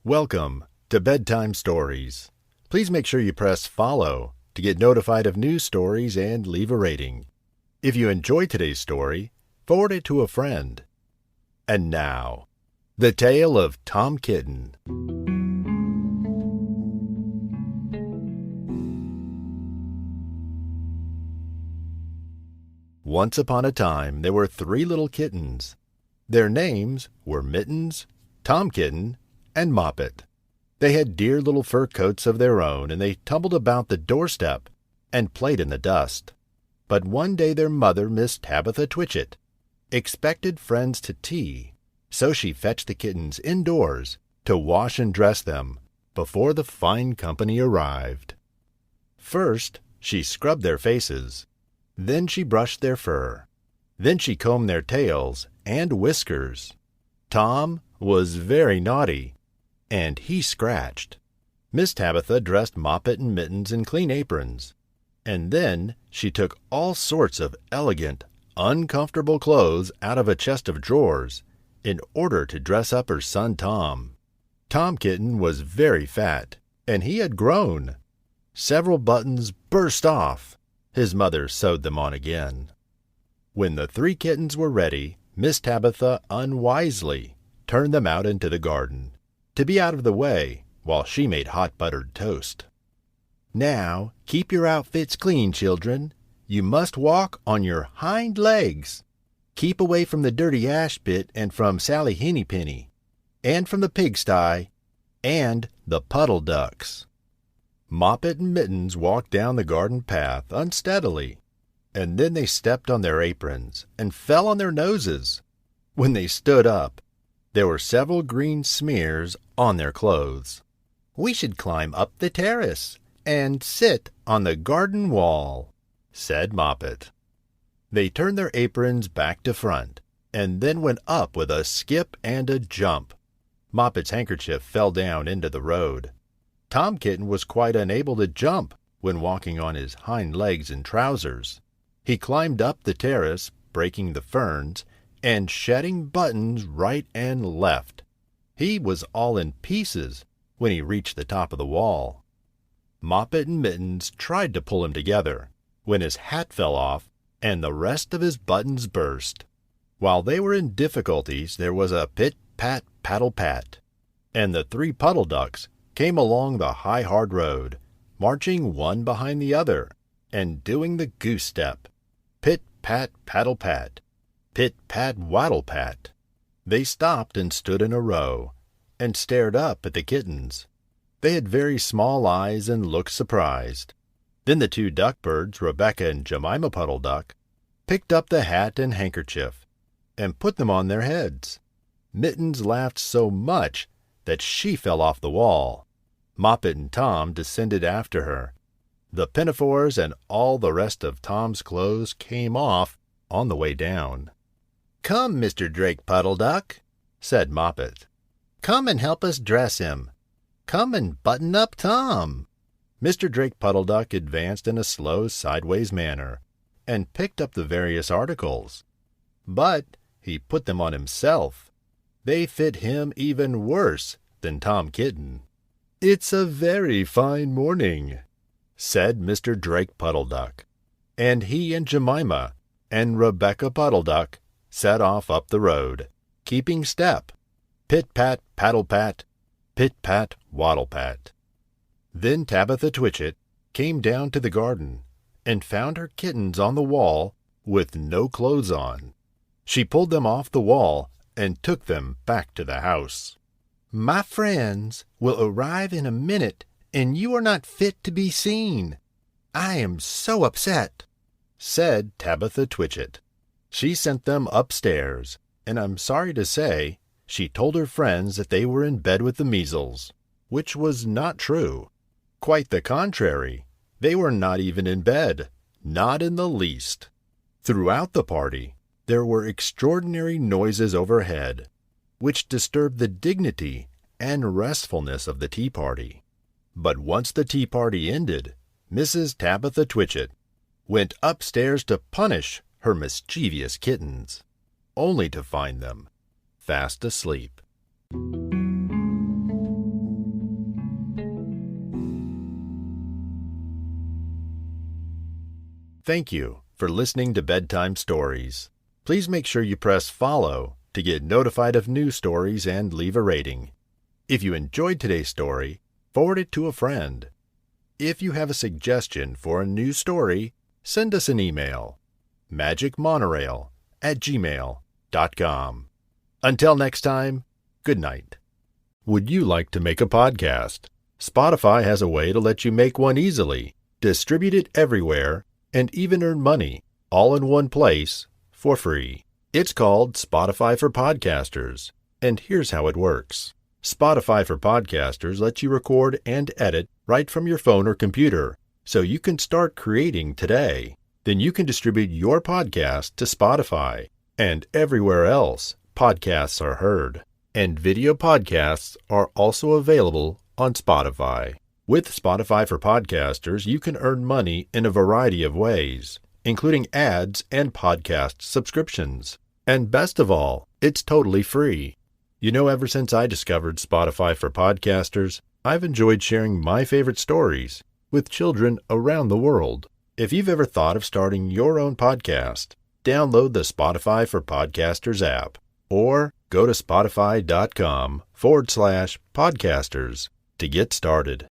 Welcome to Bedtime Stories. Please make sure you press follow to get notified of new stories and leave a rating. If you enjoyed today's story, forward it to a friend. And now, the Tale of Tom Kitten. Once upon a time, there were 3 little kittens. Their names were Mittens, Tom Kitten, and Moppet. They had dear little fur coats of their own, and they tumbled about the doorstep and played in the dust. But one day their mother, Miss Tabitha Twitchit, expected friends to tea, so she fetched the kittens indoors to wash and dress them before the fine company arrived. First, she scrubbed their faces. Then she brushed their fur. Then she combed their tails and whiskers. Tom was very naughty, and he scratched. Miss Tabitha dressed Moppet and Mittens in clean aprons, and then she took all sorts of elegant, uncomfortable clothes out of a chest of drawers in order to dress up her son Tom. Tom Kitten was very fat, and he had grown. Several buttons burst off. His mother sewed them on again. When the 3 kittens were ready, Miss Tabitha unwisely turned them out into the garden, to be out of the way while she made hot buttered toast. "Now, keep your outfits clean, children. You must walk on your hind legs. Keep away from the dirty ash pit and from Sally Henny Penny, and from the pigsty, and the puddle ducks." Moppet and Mittens walked down the garden path unsteadily, and then they stepped on their aprons and fell on their noses. When they stood up, there were several green smears on their clothes. "We should climb up the terrace and sit on the garden wall," said Moppet. They turned their aprons back to front, and then went up with a skip and a jump. Moppet's handkerchief fell down into the road. Tom Kitten was quite unable to jump when walking on his hind legs and trousers. He climbed up the terrace, breaking the ferns, and shedding buttons right and left. He was all in pieces when he reached the top of the wall. Moppet and Mittens tried to pull him together, when his hat fell off and the rest of his buttons burst. While they were in difficulties, there was a pit-pat, paddle-pat, and the 3 puddle ducks came along the high hard road, marching one behind the other, and doing the goose step. Pit-pat, paddle-pat, pit-pat, waddle-pat. They stopped and stood in a row, and stared up at the kittens. They had very small eyes and looked surprised. Then the 2 duck birds, Rebecca and Jemima Puddle Duck, picked up the hat and handkerchief, and put them on their heads. Mittens laughed so much that she fell off the wall. Moppet and Tom descended after her. The pinafores and all the rest of Tom's clothes came off on the way down. "Come, Mr. Drake Puddle Duck," said Moppet. "Come and help us dress him. Come and button up Tom." Mr. Drake Puddle Duck advanced in a slow sideways manner, and picked up the various articles. But he put them on himself. They fit him even worse than Tom Kitten. "It's a very fine morning," said Mr. Drake Puddle Duck, and he and Jemima and Rebecca Puddle Duck set off up the road, keeping step. Pit-pat, paddle-pat, pit-pat, waddle-pat. Then Tabitha Twitchit came down to the garden and found her kittens on the wall with no clothes on. She pulled them off the wall and took them back to the house. "My friends will arrive in a minute, and you are not fit to be seen. I am so upset," said Tabitha Twitchit. She sent them upstairs, and I'm sorry to say she told her friends that they were in bed with the measles, which was not true. Quite the contrary, they were not even in bed, not in the least. Throughout the party, there were extraordinary noises overhead, which disturbed the dignity and restfulness of the tea party. But once the tea party ended, Mrs. Tabitha Twitchit went upstairs to punish her mischievous kittens, only to find them fast asleep. thank you for listening to Bedtime Stories. Please make sure you press follow to get notified of new stories and leave a rating. If you enjoyed today's story, forward it to a friend. If you have a suggestion for a new story, send us an email, magicmonorail@gmail.com. Until next time, good night. Would you like to make a podcast? Spotify has a way to let you make one easily, distribute it everywhere, and even earn money, all in one place, for free. It's called Spotify for Podcasters, and here's how it works. Spotify for Podcasters lets you record and edit right from your phone or computer, so you can start creating today. Then you can distribute your podcast to Spotify and everywhere else podcasts are heard. And video podcasts are also available on Spotify. With Spotify for Podcasters, you can earn money in a variety of ways, including ads and podcast subscriptions. And best of all, it's totally free. You know, ever since I discovered Spotify for Podcasters, I've enjoyed sharing my favorite stories with children around the world. If you've ever thought of starting your own podcast, download the Spotify for Podcasters app or go to spotify.com/podcasters to get started.